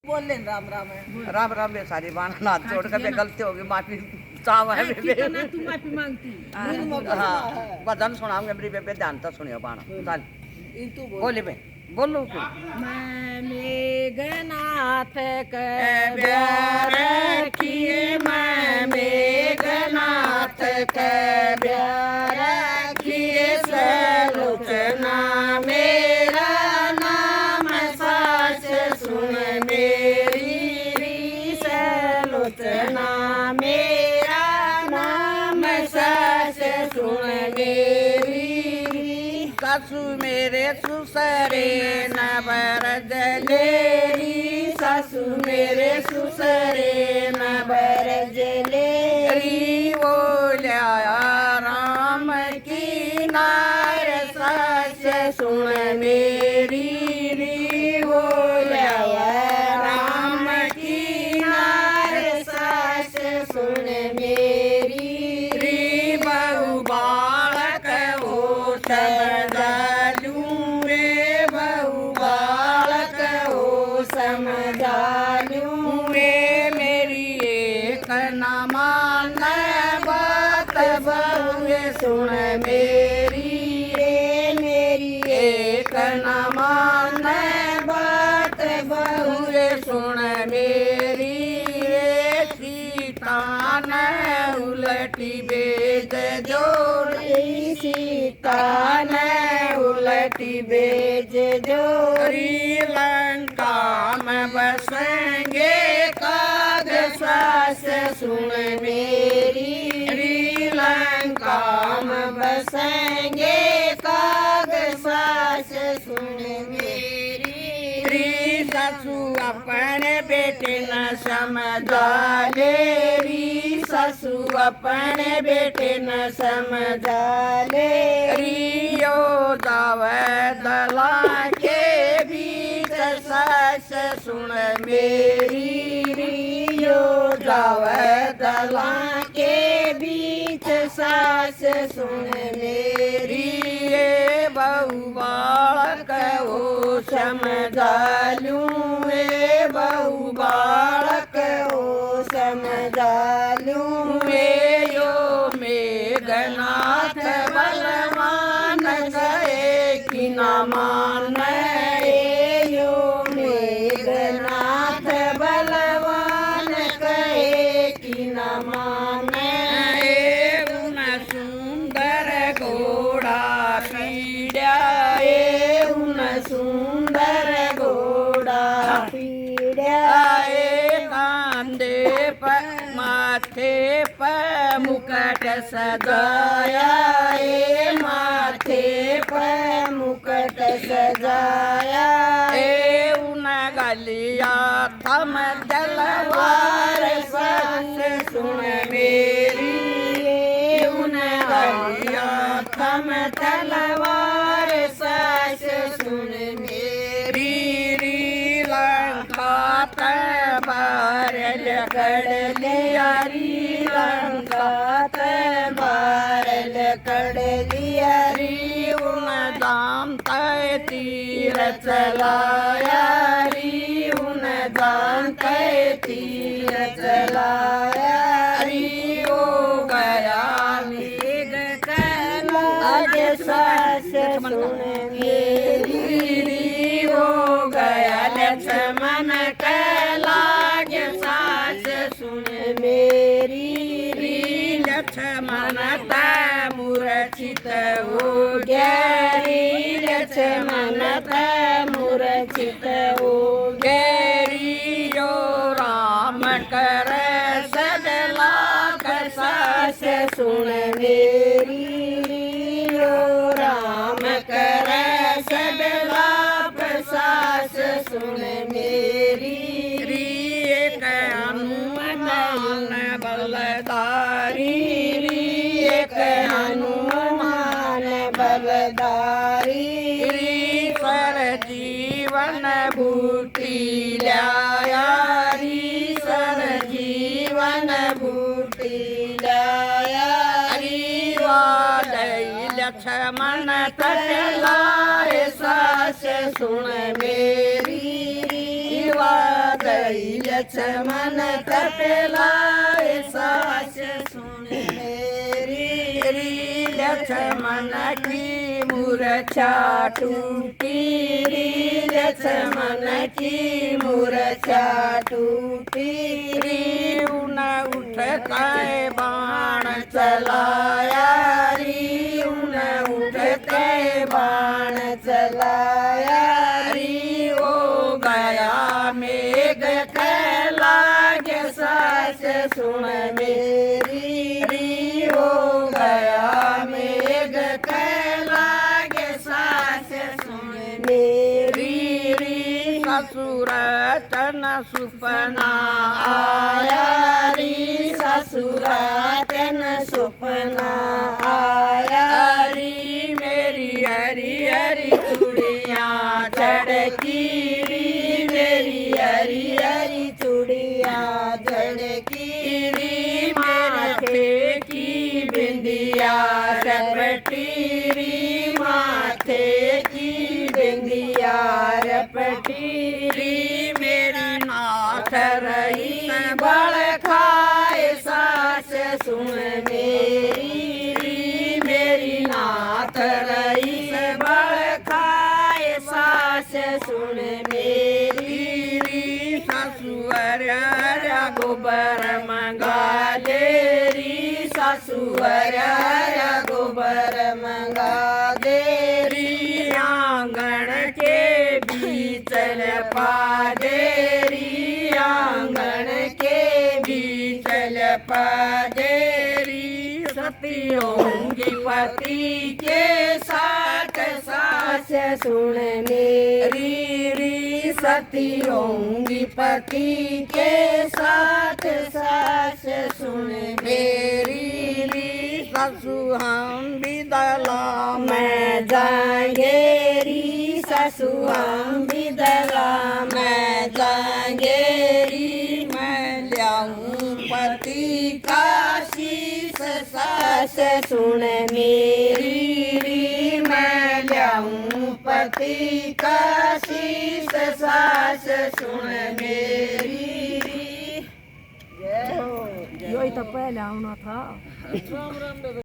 बोल लें राम राम है। राम राम बे सारी बाण हाथ जोड़ कर बे गलती होगी माफी चाव है बे तू माफी मांगती हाँ भजन सुनाऊंगे मेरी बेबे ध्यान तो सुनियो बाण चल तू बोली बे बोलो तू मैं मेघनाथ के प्यार किए मैं मेघनाथ के प्यार किए सलोचना मेरा नाम सास सुन मेरी सलोचना मेरा नाम सास सुन मेरी सासू मेरे सुसरे न बरज लेरी सासू मेरे सुसरे न बरज लेरी बोलिया राम की नार सास सुन मेरी री बोलिया राम की नार सास सुन मेरी री बहु बालक हो समझालू रे बहु बालक हो समझालू रे मेरी एक न मान बात बहुए सुन मेरी रे मेरी एक न मान बात बहुए सुन मेरी रे सीता न उलटी बेद जोड़ी सीता ने उलटी बेज जोरी लंका में बसेंगे काग सास सुन मेरी लंका में बसेंगे काग सास सुन मेरी सासू अपने बेटे न समझा लेरी सासू अपने बेटे न समझा ले रियो दावे दला के बीच सास सुन मेरी रियो जावे दला के बीच सास सुन मेरी ये बहु बालक हो समझालू ए बहु बालक हो समझालू वे यो मेघनाथ बलवान गए कि न मान यो मेघनाथ बलवान कहे कि न मान उन सुंदर घोड़ा पीड़ा उन सुंदर घोड़ा पीड़ा कांधे पर माथे पर मुकुट सजाया माथे पर मुकुट सजाया उन गलिया थम जलवार सास सुन मेरी उन गलिया थम तलवार सास सुन मेरी री लंका तबार लकड़ लिया री लंका तबार लकड़ लिया री उन दाम तय तीर चलाया री उन दान के तीर चलाया री ओ गया मेघ आगे सास सुन मेरी री हो गया लक्ष्मण कैलाग सास सुन मेरी री लक्ष्मण मूर्छित हो गया री लक्ष्मण मूर्छित हो गैरी जो राम कर सदलाख सास सुन मेरी रो राम कर सदलाप सास सुन मेरी री एक हनुमान बलदारी एक हनुमान बलदारी री सर जी गई लक्ष्मण तपलाए सास सुन मेरी लक्ष्मण की मूर्छा टूटी री लक्ष्मण की मूर्छा टूटी री उन उठता बाण चलाया री उन उठते बाण चलाया री ओ गया मेघ कैलाश सास सुन मेरी री ओ गया मेघ कैलाश सास सुन मेरी री ससुर तन सुपना आया री ससुर तन सुपना आया री मेरी हरी हरी चूड़ियाँ चढ़की री मेरी हरी हरी चूड़ियाँ चढ़की री माथे की बिंदिया रपटी री माथे की बिंदिया रपटी री मेरी नाथ रही बड़ खाए सास सुन मेरी री मेरी नाथ रही बड़ खाए सास सुन मेरी री ससुर गोबर मंगा दे री ससुर गोबर मंगा दे री आंगन के बीच पा दे री आंगन के बीच पा दे री सती होंगी पति के साथ सास सुन मेरी री सती होंगी पति के साथ सास सुन मेरी री ससु हम बिदला मैं जाएंगे री ससु हम बिदला मैं जाएंगे री मैं लियाऊं पति का शीश सास सुन मेरी री मैं लियाऊं पति का शीश सास सुन मेरी री। यही तो पहले आना था।